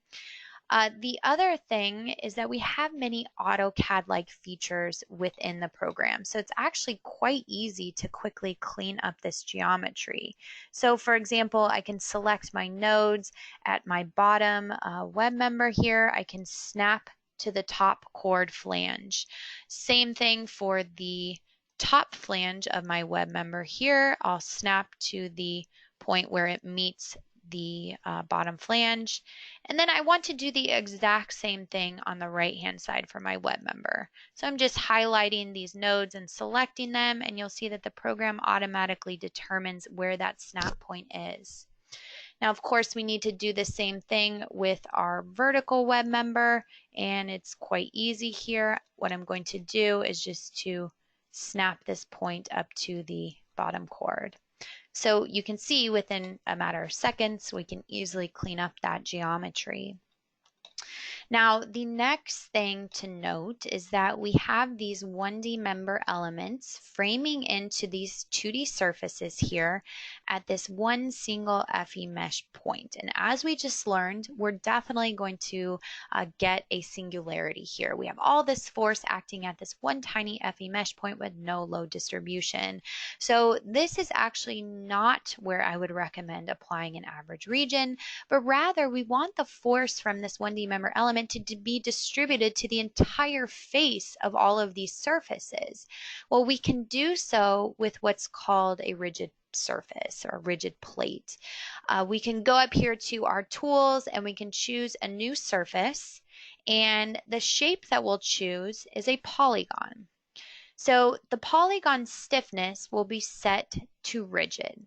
The other thing is that we have many AutoCAD-like features within the program. So it's actually quite easy to quickly clean up this geometry. So for example, I can select my nodes at my bottom web member here. I can snap to the top chord flange. Same thing for the top flange of my web member here. I'll snap to the point where it meets the bottom flange. And then I want to do the exact same thing on the right hand side for my web member. So I'm just highlighting these nodes and selecting them, and you'll see that the program automatically determines where that snap point is. Now, of course, we need to do the same thing with our vertical web member, and it's quite easy here. What I'm going to do is just to snap this point up to the bottom chord. So you can see within a matter of seconds, we can easily clean up that geometry. Now, the next thing to note is that we have these 1D member elements framing into these 2D surfaces here at this one single FE mesh point. And as we just learned, we're definitely going to get a singularity here. We have all this force acting at this one tiny FE mesh point with no load distribution. So this is actually not where I would recommend applying an average region, but rather we want the force from this 1D member element to be distributed to the entire face of all of these surfaces. Well, we can do so with what's called a rigid surface or a rigid plate. We can go up here to our tools and we can choose a new surface, and the shape that we'll choose is a polygon. So the polygon stiffness will be set to rigid.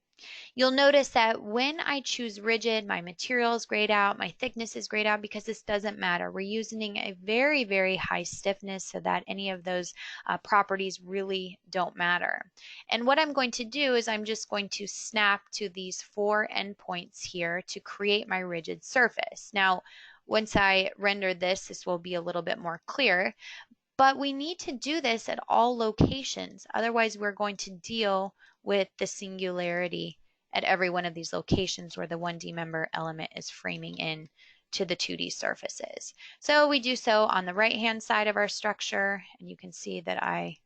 You'll notice that when I choose rigid, my material is grayed out, my thickness is grayed out because this doesn't matter. We're using a very, very high stiffness so that any of those properties really don't matter. And what I'm going to do is I'm just going to snap to these 4 endpoints here to create my rigid surface. Now, once I render this, this will be a little bit more clear. But we need to do this at all locations. Otherwise, we're going to deal with the singularity at every one of these locations where the 1D member element is framing in to the 2D surfaces. So we do so on the right-hand side of our structure, and you can see that I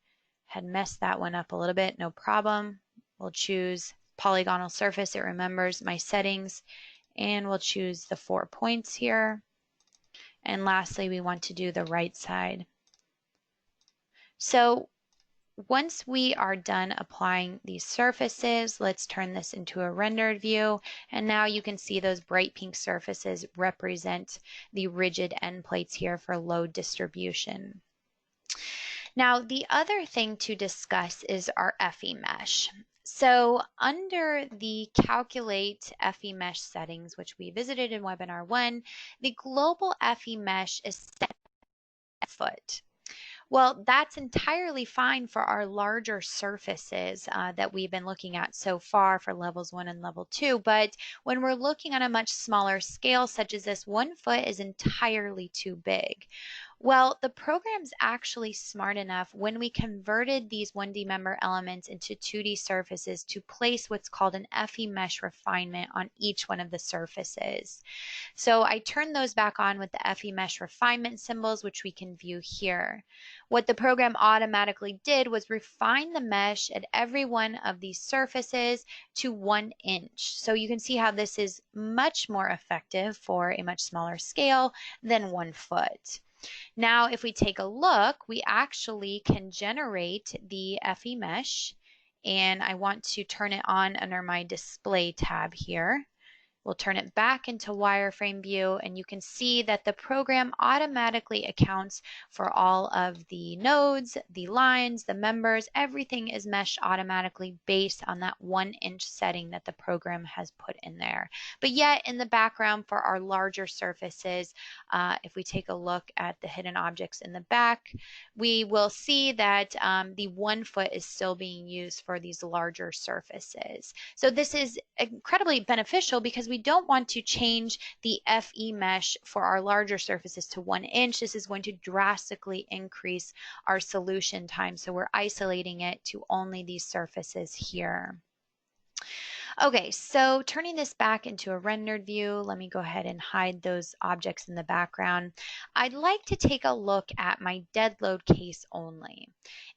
had messed that one up a little bit. No problem. We'll choose polygonal surface. It remembers my settings, and we'll choose the 4 points here. And lastly, we want to do the right side. So once we are done applying these surfaces, let's turn this into a rendered view. And now you can see those bright pink surfaces represent the rigid end plates here for load distribution. Now, the other thing to discuss is our FE mesh. So under the calculate FE mesh settings, which we visited in webinar 1, the global FE mesh is set at foot. Well, that's entirely fine for our larger surfaces that we've been looking at so far for levels 1 and level 2. But when we're looking on a much smaller scale, such as this, 1 foot is entirely too big. Well, the program's actually smart enough when we converted these 1D member elements into 2D surfaces to place what's called an FE mesh refinement on each one of the surfaces. So I turned those back on with the FE mesh refinement symbols, which we can view here. What the program automatically did was refine the mesh at every one of these surfaces to 1 inch. So you can see how this is much more effective for a much smaller scale than 1 foot. Now, if we take a look, we actually can generate the FE mesh, and I want to turn it on under my display tab here. We'll turn it back into wireframe view, and you can see that the program automatically accounts for all of the nodes, the lines, the members. Everything is meshed automatically based on that 1 inch setting that the program has put in there. But yet in the background for our larger surfaces, if we take a look at the hidden objects in the back, we will see that the 1 foot is still being used for these larger surfaces. So this is incredibly beneficial because we don't want to change the FE mesh for our larger surfaces to 1 inch. This is going to drastically increase our solution time. So we're isolating it to only these surfaces here. Okay, so turning this back into a rendered view, let me go ahead and hide those objects in the background. I'd like to take a look at my dead load case only.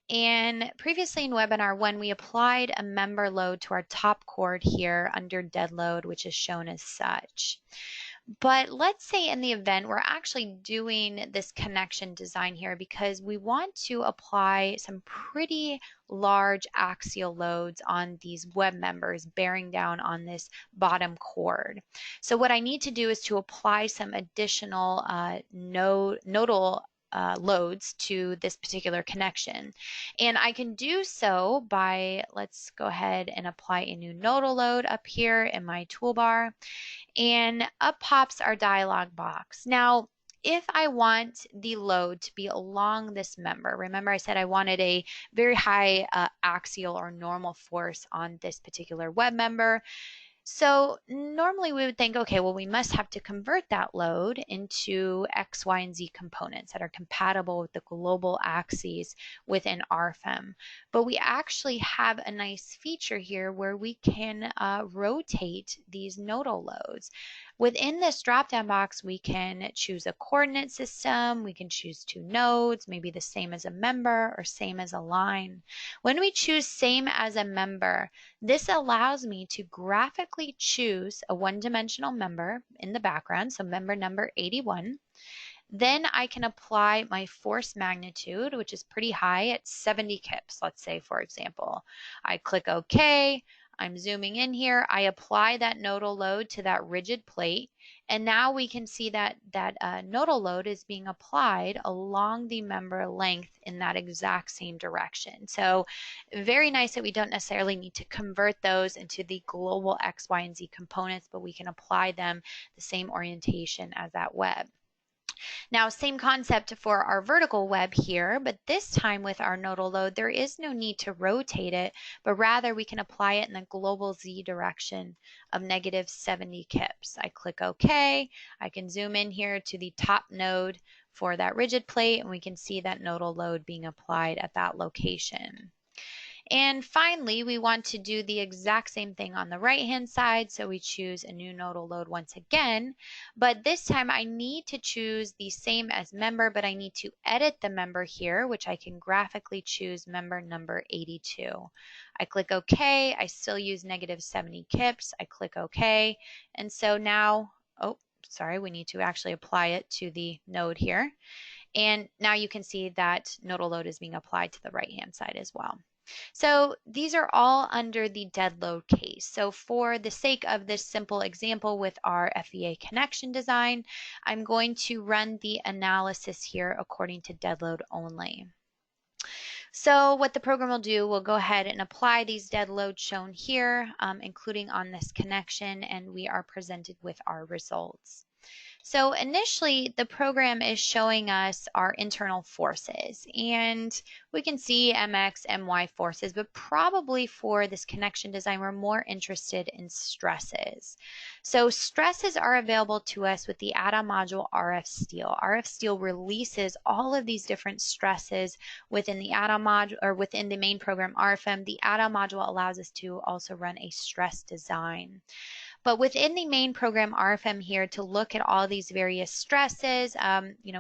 And previously in webinar 1, we applied a member load to our top chord here under dead load, which is shown as such. But let's say in the event we're actually doing this connection design here because we want to apply some pretty large axial loads on these web members bearing down on this bottom chord. So what I need to do is to apply some additional nodal loads to this particular connection. And I can do so by, let's go ahead and apply a new nodal load up here in my toolbar. And up pops our dialog box. Now, if I want the load to be along this member, remember I said I wanted a very high axial or normal force on this particular web member. So normally we would think, okay, well, we must have to convert that load into X, Y, and Z components that are compatible with the global axes within RFEM. But we actually have a nice feature here where we can rotate these nodal loads. Within this drop-down box, we can choose a coordinate system, we can choose 2 nodes, maybe the same as a member or same as a line. When we choose same as a member, this allows me to graphically choose a one-dimensional member in the background, so member number 81. Then I can apply my force magnitude, which is pretty high at 70 kips, let's say, for example. I click OK. I'm zooming in here. I apply that nodal load to that rigid plate, and now we can see that nodal load is being applied along the member length in that exact same direction. So very nice that we don't necessarily need to convert those into the global X, Y, and Z components, but we can apply them the same orientation as that web. Now, same concept for our vertical web here, but this time with our nodal load, there is no need to rotate it, but rather we can apply it in the global Z direction of negative 70 kips. I click OK. I can zoom in here to the top node for that rigid plate, and we can see that nodal load being applied at that location. And finally, we want to do the exact same thing on the right-hand side, so we choose a new nodal load once again, but this time I need to choose the same as member, but I need to edit the member here, which I can graphically choose member number 82. I click OK, I still use negative 70 kips, I click OK, and so now, oh, sorry, we need to actually apply it to the node here, and now you can see that nodal load is being applied to the right-hand side as well. So these are all under the dead load case. So for the sake of this simple example with our FEA connection design, I'm going to run the analysis here according to dead load only. So what the program will do, we'll go ahead and apply these dead loads shown here, including on this connection, and we are presented with our results. So initially, the program is showing us our internal forces, and we can see MX, MY forces, but probably for this connection design, we're more interested in stresses. So stresses are available to us with the add-on module RF Steel. RF Steel releases all of these different stresses within the add-on module, or within the main program RFEM. The add-on module allows us to also run a stress design. But within the main program RFEM here, to look at all these various stresses,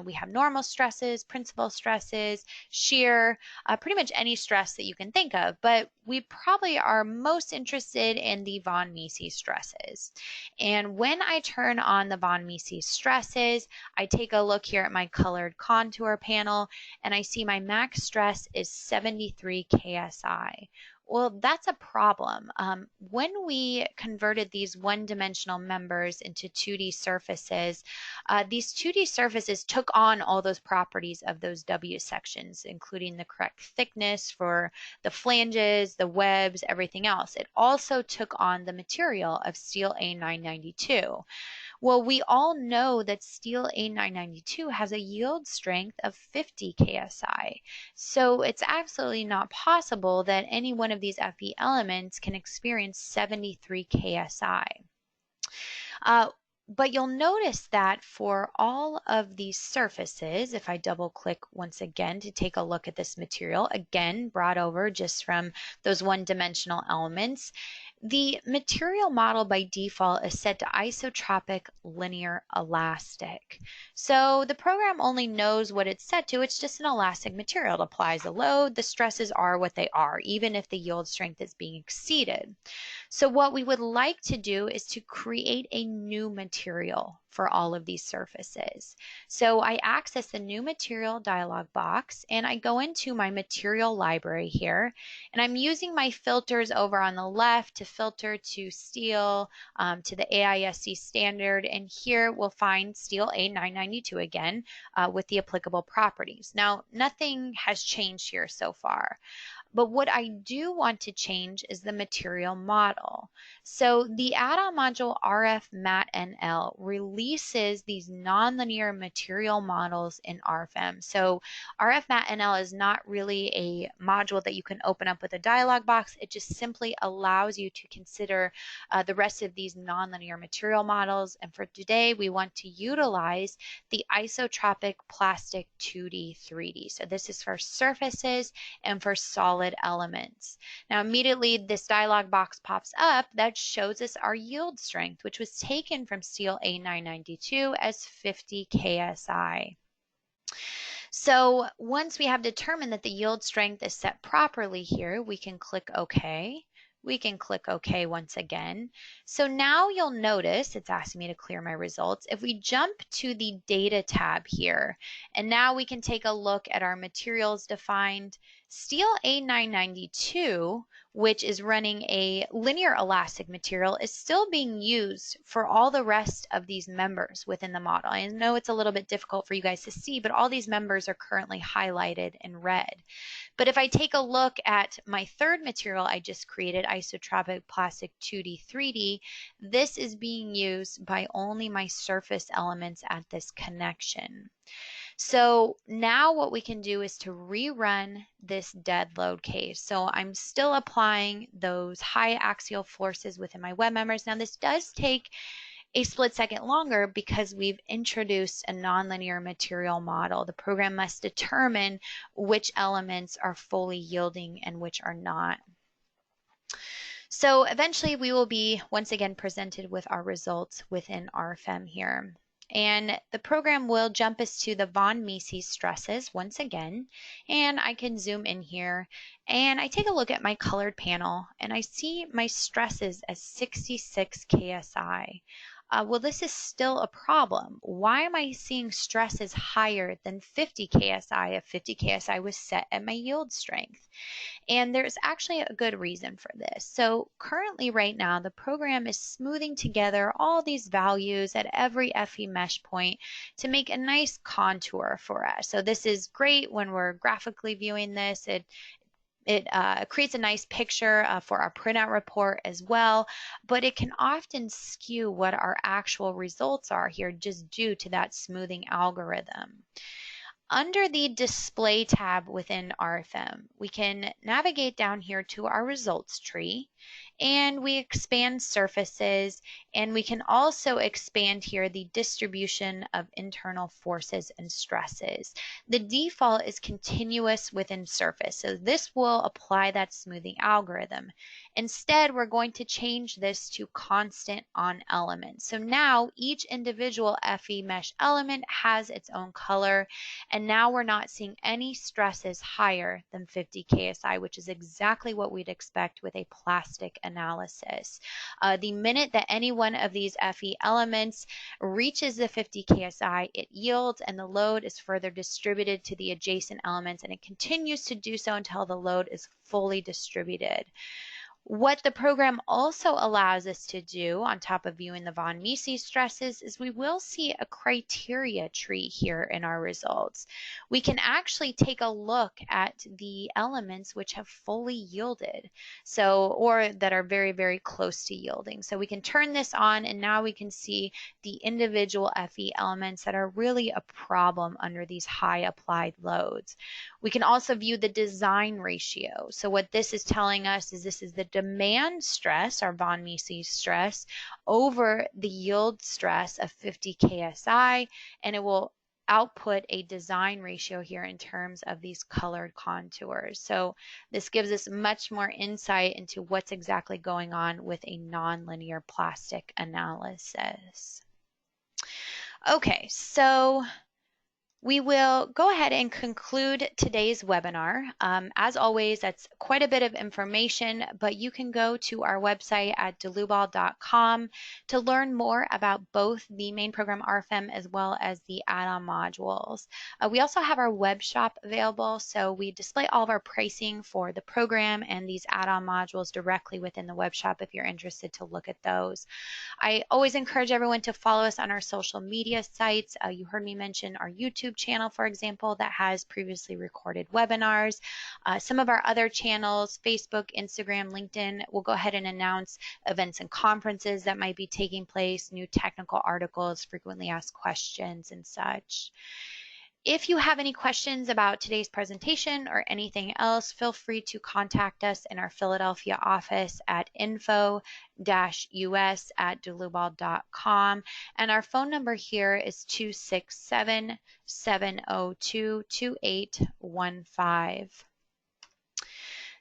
we have normal stresses, principal stresses, shear, pretty much any stress that you can think of. But we probably are most interested in the von Mises stresses. And when I turn on the von Mises stresses, I take a look here at my colored contour panel, and I see my max stress is 73 KSI. Well, that's a problem. When we converted these one-dimensional members into 2D surfaces, these 2D surfaces took on all those properties of those W sections, including the correct thickness for the flanges, the webs, everything else. It also took on the material of steel A992. Well, we all know that steel A992 has a yield strength of 50 KSI. So it's absolutely not possible that any one of these FE elements can experience 73 KSI. But you'll notice that for all of these surfaces, if I double click once again to take a look at this material, again brought over just from those one-dimensional elements, the material model by default is set to isotropic linear elastic. So the program only knows what it's set to. It's just an elastic material. It applies a load. The stresses are what they are, even if the yield strength is being exceeded. So what we would like to do is to create a new material for all of these surfaces. So I access the new material dialog box and I go into my material library here, and I'm using my filters over on the left to filter to steel, to the AISC standard, and here we'll find steel A992 again with the applicable properties. Now nothing has changed here so far. But what I do want to change is the material model. So the add-on module RF-MAT-NL releases these nonlinear material models in RFEM. So RF-MAT-NL is not really a module that you can open up with a dialog box. It just simply allows you to consider the rest of these nonlinear material models. And for today, we want to utilize the isotropic plastic 2D, 3D. So this is for surfaces and for solid elements. Now immediately this dialog box pops up that shows us our yield strength, which was taken from steel A992 as 50 KSI. So once we have determined that the yield strength is set properly here, we can click OK. We can click OK once again. So now you'll notice it's asking me to clear my results. If we jump to the data tab here, and now we can take a look at our materials defined, steel A992, which is running a linear elastic material, is still being used for all the rest of these members within the model. I know it's a little bit difficult for you guys to see, but all these members are currently highlighted in red. But if I take a look at my third material I just created, isotropic plastic 2D, 3D, this is being used by only my surface elements at this connection. So now what we can do is to rerun this dead load case. So I'm still applying those high axial forces within my web members. Now this does take a split second longer because we've introduced a nonlinear material model. The program must determine which elements are fully yielding and which are not. So eventually we will be once again presented with our results within RFEM here. And the program will jump us to the von Mises stresses once again, and I can zoom in here and I take a look at my colored panel and I see my stresses as 66 KSI. Well, this is still a problem. Why am I seeing stresses higher than 50 KSI if 50 KSI was set at my yield strength? And there's actually a good reason for this. So currently right now, the program is smoothing together all these values at every FE mesh point to make a nice contour for us. So this is great when we're graphically viewing this. It creates a nice picture for our printout report as well, but it can often skew what our actual results are here just due to that smoothing algorithm. Under the Display tab within RFEM, we can navigate down here to our results tree, and we expand surfaces, and we can also expand here the distribution of internal forces and stresses. The default is continuous within surface, so this will apply that smoothing algorithm. Instead, we're going to change this to constant on element. So now each individual FE mesh element has its own color, and now we're not seeing any stresses higher than 50 KSI, which is exactly what we'd expect with a plastic analysis. The minute that any one of these FE elements reaches the 50 KSI, it yields and the load is further distributed to the adjacent elements, and it continues to do so until the load is fully distributed. What the program also allows us to do on top of viewing the von Mises stresses is we will see a criteria tree here in our results. We can actually take a look at the elements which have fully yielded, or that are very, very close to yielding. So we can turn this on and now we can see the individual FE elements that are really a problem under these high applied loads. We can also view the design ratio. So what this is telling us is this is the demand stress, or von Mises stress, over the yield stress of 50 KSI, and it will output a design ratio here in terms of these colored contours. So this gives us much more insight into what's exactly going on with a nonlinear plastic analysis. Okay, so we will go ahead and conclude today's webinar. As always, that's quite a bit of information, but you can go to our website at dlubal.com to learn more about both the main program RFEM as well as the add-on modules. We also have our web shop available, so we display all of our pricing for the program and these add-on modules directly within the web shop if you're interested to look at those. I always encourage everyone to follow us on our social media sites. You heard me mention our YouTube channel, for example, that has previously recorded webinars. Some of our other channels, Facebook, Instagram, LinkedIn, will go ahead and announce events and conferences that might be taking place, new technical articles, frequently asked questions, and such. If you have any questions about today's presentation or anything else, feel free to contact us in our Philadelphia office at info-us@dlubal.com. And our phone number here is 267-702-2815.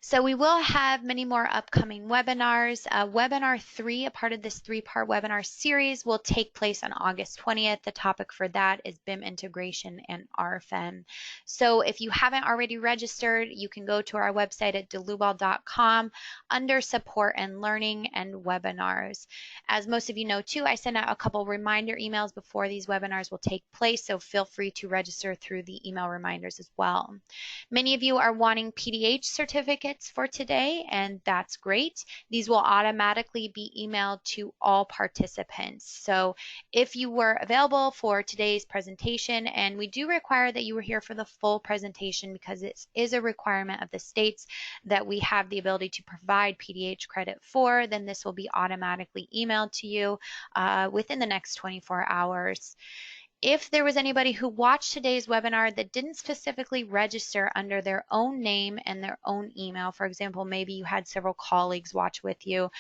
So we will have many more upcoming webinars. Webinar 3, a part of this 3-part webinar series, will take place on August 20th. The topic for that is BIM integration and RFEM. So if you haven't already registered, you can go to our website at dlubal.com under support and learning and webinars. As most of you know too, I send out a couple reminder emails before these webinars will take place, so feel free to register through the email reminders as well. Many of you are wanting PDH certificates for today, and that's great. These will automatically be emailed to all participants. So if you were available for today's presentation, and we do require that you were here for the full presentation because it is a requirement of the states that we have the ability to provide PDH credit for, then this will be automatically emailed to you within the next 24 hours. If there was anybody who watched today's webinar that didn't specifically register under their own name and their own email, for example, maybe you had several colleagues watch with you,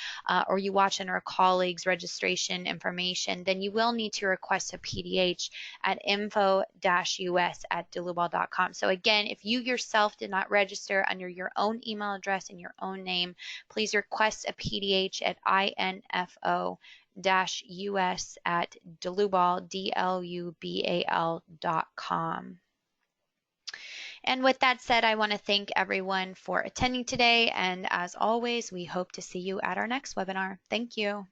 or you watch under a colleague's registration information, then you will need to request a PDH at info-us@dlubal.com. So again, if you yourself did not register under your own email address and your own name, please request a PDH at info-us@dlubal, dlubal.com. And with that said, I want to thank everyone for attending today. And as always, we hope to see you at our next webinar. Thank you.